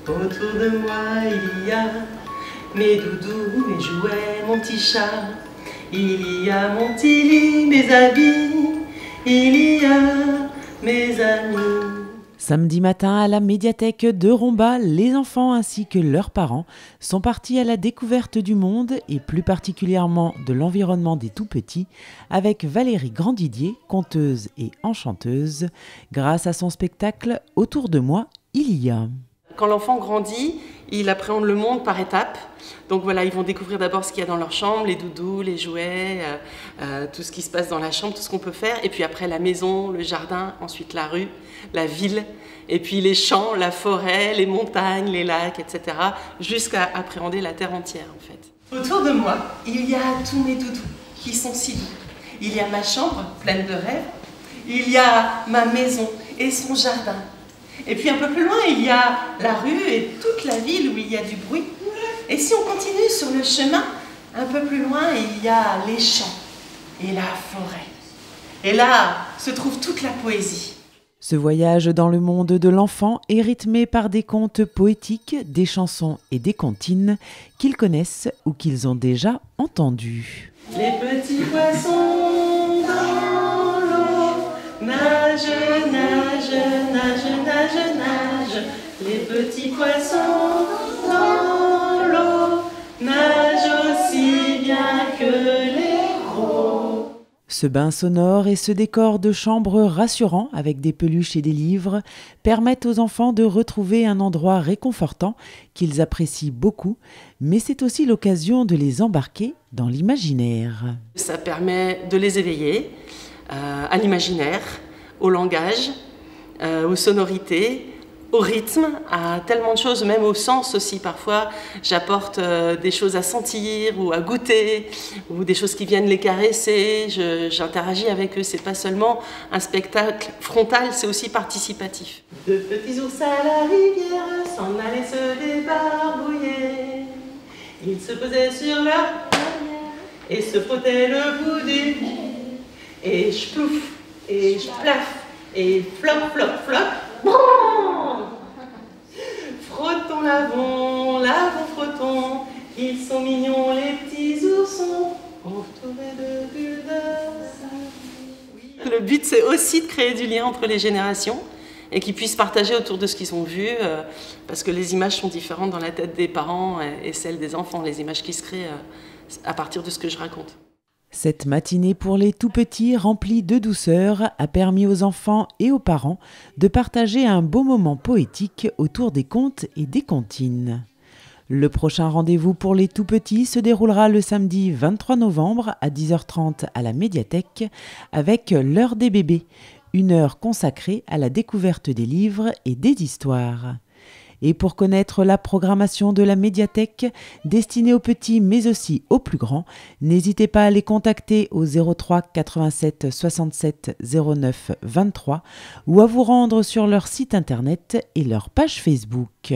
Autour de moi il y a mes doudous, mes jouets, mon petit chat. Il y a mon petit lit, mes habits. Il y a mes amis. Samedi matin, à la médiathèque de Romba, les enfants ainsi que leurs parents sont partis à la découverte du monde et plus particulièrement de l'environnement des tout-petits avec Valérie Grandidier, conteuse et enchanteuse, grâce à son spectacle « Autour de moi, il y a ». Quand l'enfant grandit, il appréhende le monde par étapes. Donc voilà, ils vont découvrir d'abord ce qu'il y a dans leur chambre, les doudous, les jouets, tout ce qui se passe dans la chambre, tout ce qu'on peut faire. Et puis après la maison, le jardin, ensuite la rue, la ville, et puis les champs, la forêt, les montagnes, les lacs, etc. Jusqu'à appréhender la terre entière en fait. Autour de moi, il y a tous mes doudous qui sont si doux. Il y a ma chambre pleine de rêves, il y a ma maison et son jardin. Et puis un peu plus loin, il y a la rue et toute la ville où il y a du bruit. Et si on continue sur le chemin, un peu plus loin, il y a les champs et la forêt. Et là se trouve toute la poésie. Ce voyage dans le monde de l'enfant est rythmé par des contes poétiques, des chansons et des comptines qu'ils connaissent ou qu'ils ont déjà entendus. Les petits poissons dans l'eau nagent, nagent, nagent, nagent, nagent. Les petits poissons dans l'eau nagent aussi bien que les gros. Ce bain sonore et ce décor de chambre rassurant avec des peluches et des livres permettent aux enfants de retrouver un endroit réconfortant qu'ils apprécient beaucoup, mais c'est aussi l'occasion de les embarquer dans l'imaginaire. Ça permet de les éveiller à l'imaginaire, au langage, aux sonorités, au rythme, à tellement de choses, même au sens aussi. Parfois, j'apporte des choses à sentir ou à goûter, ou des choses qui viennent les caresser. J'interagis avec eux. C'est pas seulement un spectacle frontal, c'est aussi participatif. Deux petits ours à la rivière s'en allaient se débarbouiller. Ils se posaient sur leur tanière et se frottaient le bout du nez. Et je plouf, et je plaf, et flop, flop, flop. Bon, frottons, lavons, lavons, frottons. Ils sont mignons les petits oursons, entourés de bulles de savon. Le but c'est aussi de créer du lien entre les générations et qu'ils puissent partager autour de ce qu'ils ont vu, parce que les images sont différentes dans la tête des parents et celles des enfants, les images qui se créent à partir de ce que je raconte. Cette matinée pour les tout-petits remplie de douceur a permis aux enfants et aux parents de partager un beau moment poétique autour des contes et des comptines. Le prochain rendez-vous pour les tout-petits se déroulera le samedi 23 novembre à 10h30 à la médiathèque avec l'heure des bébés, une heure consacrée à la découverte des livres et des histoires. Et pour connaître la programmation de la médiathèque destinée aux petits mais aussi aux plus grands, n'hésitez pas à les contacter au 03 87 67 09 23 ou à vous rendre sur leur site internet et leur page Facebook.